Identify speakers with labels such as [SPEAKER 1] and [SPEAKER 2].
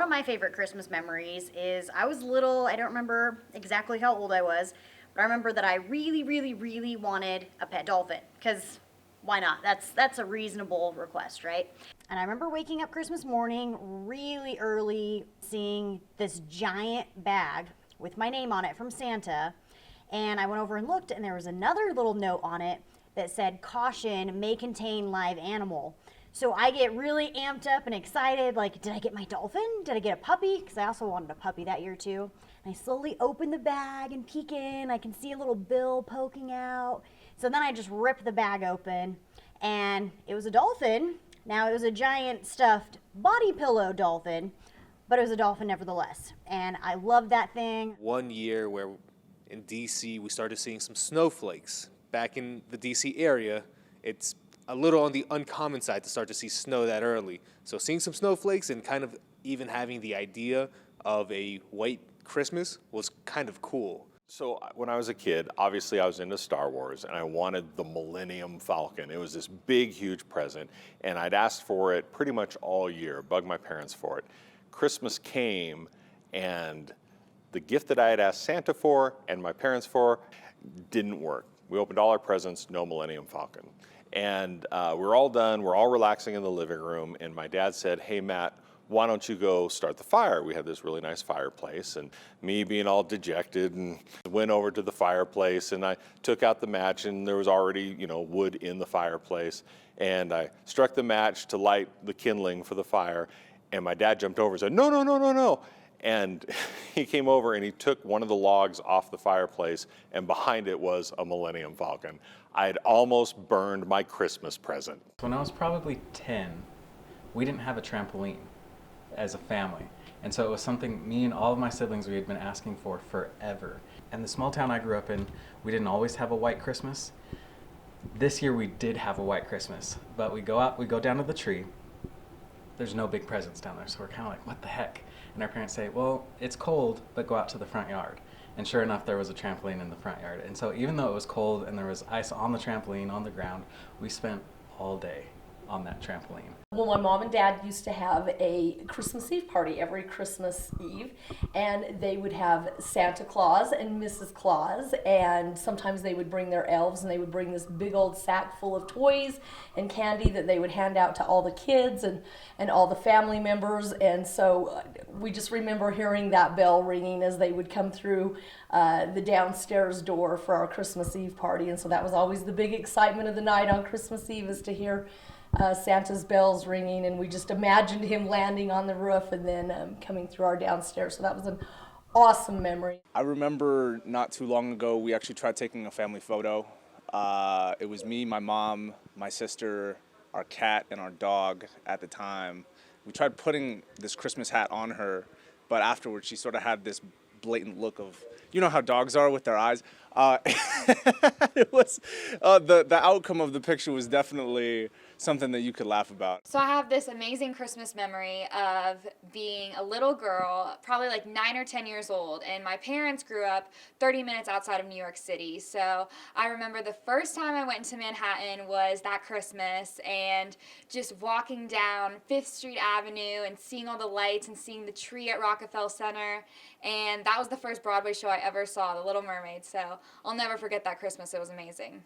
[SPEAKER 1] One of my favorite Christmas memories is I was little. I don't remember exactly how old I was, but I remember that I really, really, really wanted a pet dolphin because why not? That's a reasonable request, right? And I remember waking up Christmas morning really early, seeing this giant bag with my name on it from Santa. And I went over and looked, and there was another little note on it that said, "Caution, may contain live animal." So I get really amped up and excited, like, did I get my dolphin? Did I get a puppy? Because I also wanted a puppy that year too. And I slowly open the bag and peek in. I can see a little bill poking out. So then I just rip the bag open, and it was a dolphin. Now, it was a giant stuffed body pillow dolphin, but it was a dolphin nevertheless. And I loved that thing.
[SPEAKER 2] One year where in DC we started seeing some snowflakes. Back in the DC area, it's a little on the uncommon side to start to see snow that early. So seeing some snowflakes and kind of even having the idea of a white Christmas was kind of cool.
[SPEAKER 3] So when I was a kid, obviously I was into Star Wars and I wanted the Millennium Falcon. It was this big, huge present, and I'd asked for it pretty much all year, bugged my parents for it. Christmas came, and the gift that I had asked Santa for and my parents for didn't work. We opened all our presents, no Millennium Falcon. And we're all done, we're all relaxing in the living room, and my dad said, "Hey, Matt, why don't you go start the fire?" We had this really nice fireplace, and me being all dejected and went over to the fireplace, and I took out the match, and there was already, wood in the fireplace, and I struck the match to light the kindling for the fire, and my dad jumped over and said, "No, no, no, no, no." And he came over and he took one of the logs off the fireplace, and behind it was a Millennium Falcon. I had almost burned my Christmas present.
[SPEAKER 4] When I was probably 10, we didn't have a trampoline as a family. And so it was something me and all of my siblings, we had been asking for forever. And the small town I grew up in, we didn't always have a white Christmas. This year we did have a white Christmas, but we go out, we go down to the tree. There's no big presents down there, so we're kind of like, what the heck? And our parents say, well, it's cold, but go out to the front yard. And sure enough, there was a trampoline in the front yard. And so even though it was cold and there was ice on the trampoline, on the ground, we spent all day on that trampoline.
[SPEAKER 5] Well, my mom and dad used to have a Christmas Eve party every Christmas Eve, and they would have Santa Claus and Mrs. Claus, and sometimes they would bring their elves, and they would bring this big old sack full of toys and candy that they would hand out to all the kids and all the family members. And so we just remember hearing that bell ringing as they would come through the downstairs door for our Christmas Eve party. And so that was always the big excitement of the night on Christmas Eve, is to hear Santa's bells ringing, and we just imagined him landing on the roof and then coming through our downstairs. So that was an awesome memory.
[SPEAKER 6] I remember not too long ago, we actually tried taking a family photo. It was me, my mom, my sister, our cat, and our dog at the time. We tried putting this Christmas hat on her, but afterwards she sort of had this blatant look of, you know how dogs are with their eyes. It was the outcome of the picture was definitely something that you could laugh about.
[SPEAKER 7] So I have this amazing Christmas memory of being a little girl, probably like 9 or 10 years old, and my parents grew up 30 minutes outside of New York City. So I remember the first time I went into Manhattan was that Christmas, and just walking down 5th Street Avenue and seeing all the lights and seeing the tree at Rockefeller Center, and that was the first Broadway show I ever saw, The Little Mermaid. So I'll never forget that Christmas. It was amazing.